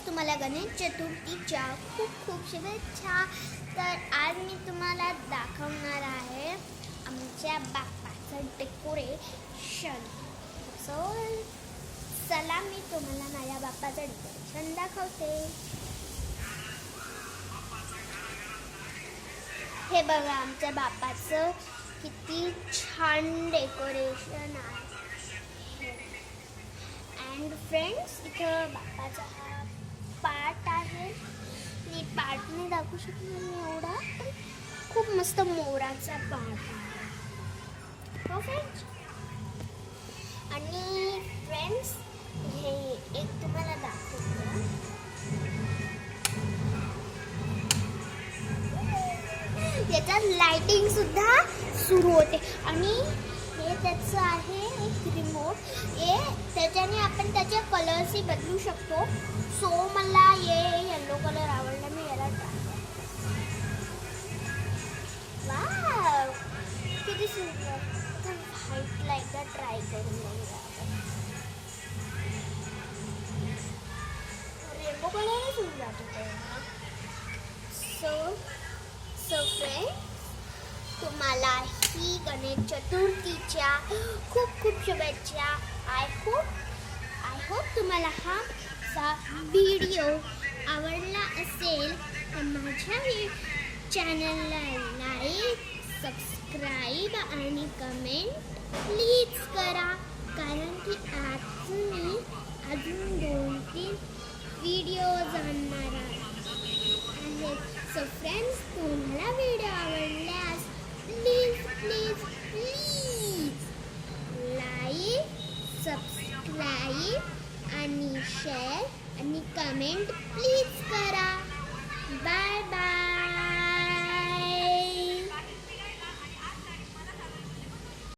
तुम्हाला गणेश चतुर्थीच्या खूप खूप शुभेच्छा. तर आज मी तुम्हाला दाखवणार आहे आमच्या बाप्पाचं डेकोरेशन. सो चला मी तुम्हाला माझ्या बाप्पाचं डेकोरेशन दाखवते. हे बघा आमच्या बाप्पाचं किती छान डेकोरेशन आहे. अँड फ्रेंड्स, इथं बाप्पाचा हा पार्ट आहे. मी पार्ट नाही दाखवू शकणार मी एवढा, पण खूप मस्त मोराचा पार्ट आहे. हो फ्रेंड्स. आणि फ्रेंड्स, हे एक तुम्हाला दाखवतो. याच्यात लाइटिंग सुद्धा सुरू होते आणि हे त्याचं आहे एक रिमोट. हे त्याच्याने आपण त्याचे कलर्सही बदलू शकतो. सो मला हे येलो कलर आवडला, मी याला ट्राय वाव किती सुंदर. व्हाईटला एकदा ट्राय करून बघूया. रेनबो कलर सुरू जातो. सो फ्रेंड्स, तुम्हाला ही गणेश चतुर्थीच्या खूप खूप शुभेच्छा. आय होप तुम्हाला हा व्हिडिओ आवडला असेल तर माझ्या चॅनलला लाईक, सबस्क्राईब आणि कमेंट प्लीज करा, कारण की आज मी अजून 2-3 व्हिडिओज आणणार आहे. सो फ्रेंड्स, तुम्हाला व्हिडिओ आवडल्यास प्लीज लाईक, सबस्क्राईब आणि शेअर आणि कमेंट प्लीज